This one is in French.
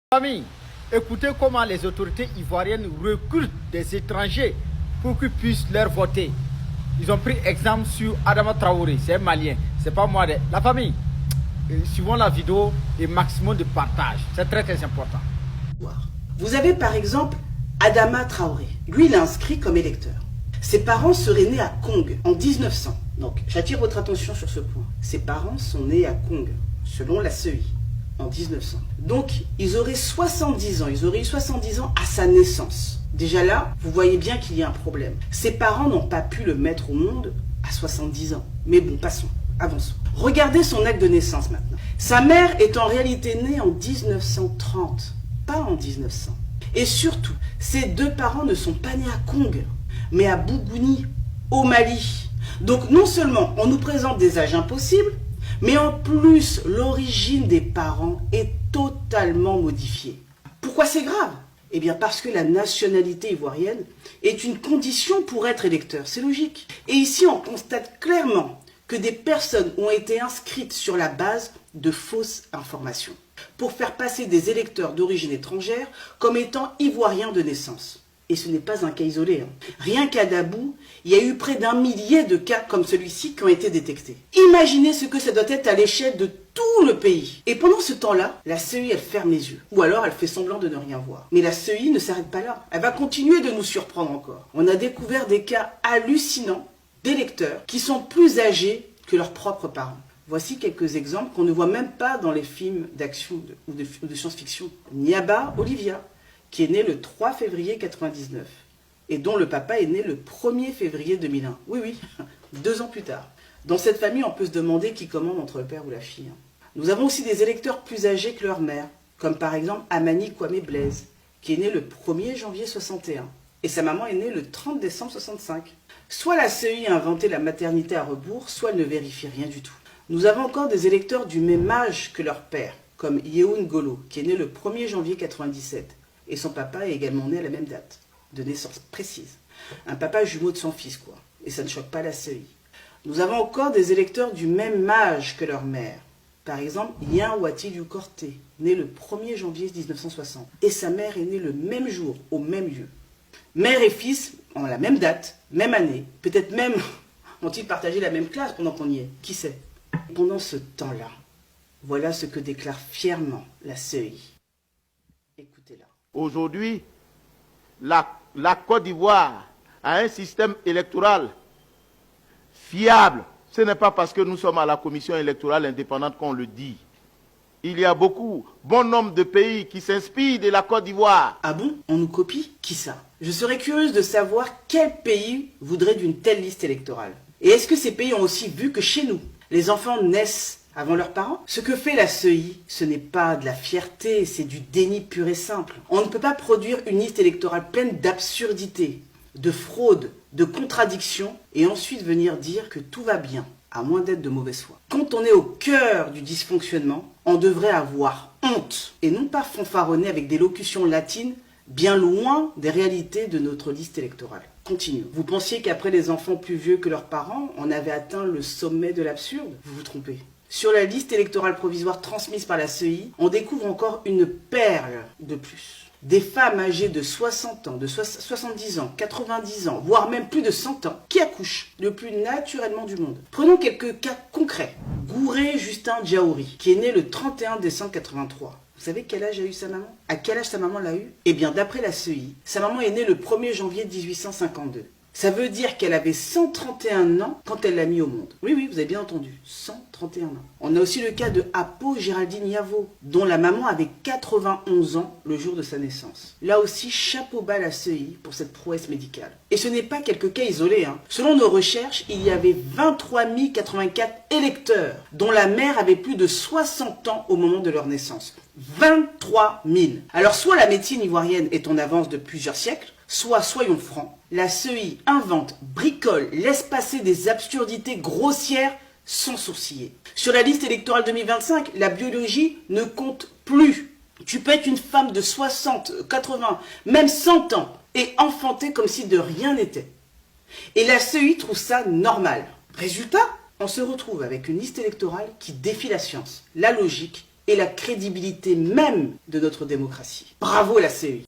Famille, écoutez comment les autorités ivoiriennes recrutent des étrangers pour qu'ils puissent leur voter. Ils ont pris exemple sur Adama Traoré, c'est un Malien, c'est pas moi. La famille, suivons la vidéo et maximum de partage, c'est très important. Vous avez par exemple Adama Traoré. Lui, il est inscrit comme électeur. Ses parents seraient nés à Kong en 1900. Donc, j'attire votre attention sur ce point. Ses parents sont nés à Kong, selon la CEI, en 1900. Donc, ils auraient 70 ans. Ils auraient eu 70 ans à sa naissance. Déjà là, vous voyez bien qu'il y a un problème. Ses parents n'ont pas pu le mettre au monde à 70 ans. Mais bon, passons, avançons. Regardez son acte de naissance maintenant. Sa mère est en réalité née en 1930, pas en 1900. Et surtout, ses deux parents ne sont pas nés à Kong, mais à Bougouni, au Mali. Donc non seulement on nous présente des âges impossibles, mais en plus l'origine des parents est totalement modifiée. Pourquoi c'est grave? Eh bien parce que la nationalité ivoirienne est une condition pour être électeur, c'est logique. Et ici on constate clairement que des personnes ont été inscrites sur la base de fausses informations, pour faire passer des électeurs d'origine étrangère comme étant ivoiriens de naissance. Et ce n'est pas un cas isolé. Rien qu'à Dabou, il y a eu près d'1 millier de cas comme celui-ci qui ont été détectés. Imaginez ce que ça doit être à l'échelle de tout le pays. Et pendant ce temps-là, la CEI, elle ferme les yeux. Ou alors, elle fait semblant de ne rien voir. Mais la CEI ne s'arrête pas là. Elle va continuer de nous surprendre encore. On a découvert des cas hallucinants d'électeurs qui sont plus âgés que leurs propres parents. Voici quelques exemples qu'on ne voit même pas dans les films d'action ou de science-fiction. Niaba Olivia, qui est né le 3 février 99 et dont le papa est né le 1er février 2001. Oui, 2 ans plus tard. Dans cette famille, on peut se demander qui commande entre le père ou la fille. Nous avons aussi des électeurs plus âgés que leur mère, comme par exemple Amani Kwame Blaise, qui est né le 1er janvier 61 et sa maman est née le 30 décembre 65. Soit la CEI a inventé la maternité à rebours, soit elle ne vérifie rien du tout. Nous avons encore des électeurs du même âge que leur père, comme Yehoun Golo, qui est né le 1er janvier 97, et son papa est également né à la même date, de naissance précise. Un papa jumeau de son fils, quoi, et ça ne choque pas la CEI. Nous avons encore des électeurs du même âge que leur mère, par exemple Yen Wati Korté, né le 1er janvier 1960, et sa mère est née le même jour, au même lieu. Mère et fils ont la même date, même année, peut-être même ont-ils partagé la même classe pendant qu'on y est, qui sait. Pendant ce temps-là, voilà ce que déclare fièrement la CEI. Écoutez-la. Aujourd'hui, la Côte d'Ivoire a un système électoral fiable. Ce n'est pas parce que nous sommes à la commission électorale indépendante qu'on le dit. Il y a bon nombre de pays qui s'inspirent de la Côte d'Ivoire. Ah bon? On nous copie? Qui ça? Je serais curieuse de savoir quel pays voudrait d'une telle liste électorale. Et est-ce que ces pays ont aussi vu que chez nous, les enfants naissent avant leurs parents? Ce que fait la CEI, ce n'est pas de la fierté, c'est du déni pur et simple. On ne peut pas produire une liste électorale pleine d'absurdités, de fraudes, de contradictions, et ensuite venir dire que tout va bien, à moins d'être de mauvaise foi. Quand on est au cœur du dysfonctionnement, on devrait avoir honte, et non pas fanfaronner avec des locutions latines bien loin des réalités de notre liste électorale. Continuons. Vous pensiez qu'après les enfants plus vieux que leurs parents, on avait atteint le sommet de l'absurde? Vous vous trompez. Sur la liste électorale provisoire transmise par la CEI, on découvre encore une perle de plus. Des femmes âgées de 60 ans, de 70 ans, 90 ans, voire même plus de 100 ans, qui accouchent le plus naturellement du monde. Prenons quelques cas concrets. Gouré Justin Diaouri, qui est né le 31 décembre 83. Vous savez quel âge a eu sa maman? À quel âge sa maman l'a eu? Eh bien, d'après la CEI, sa maman est née le 1er janvier 1852. Ça veut dire qu'elle avait 131 ans quand elle l'a mis au monde. Oui, vous avez bien entendu, 131 ans. On a aussi le cas de Apo Géraldine Yavo, dont la maman avait 91 ans le jour de sa naissance. Là aussi, chapeau bas à la CEI pour cette prouesse médicale. Et ce n'est pas quelques cas isolés. Selon nos recherches, il y avait 23 084 électeurs, dont la mère avait plus de 60 ans au moment de leur naissance. 23 000. Alors soit la médecine ivoirienne est en avance de plusieurs siècles, soit, soyons francs, la CEI invente, bricole, laisse passer des absurdités grossières sans sourciller. Sur la liste électorale 2025, la biologie ne compte plus. Tu peux être une femme de 60, 80, même 100 ans et enfanter comme si de rien n'était. Et la CEI trouve ça normal. Résultat, on se retrouve avec une liste électorale qui défie la science, la logique et la crédibilité même de notre démocratie. Bravo la CEI.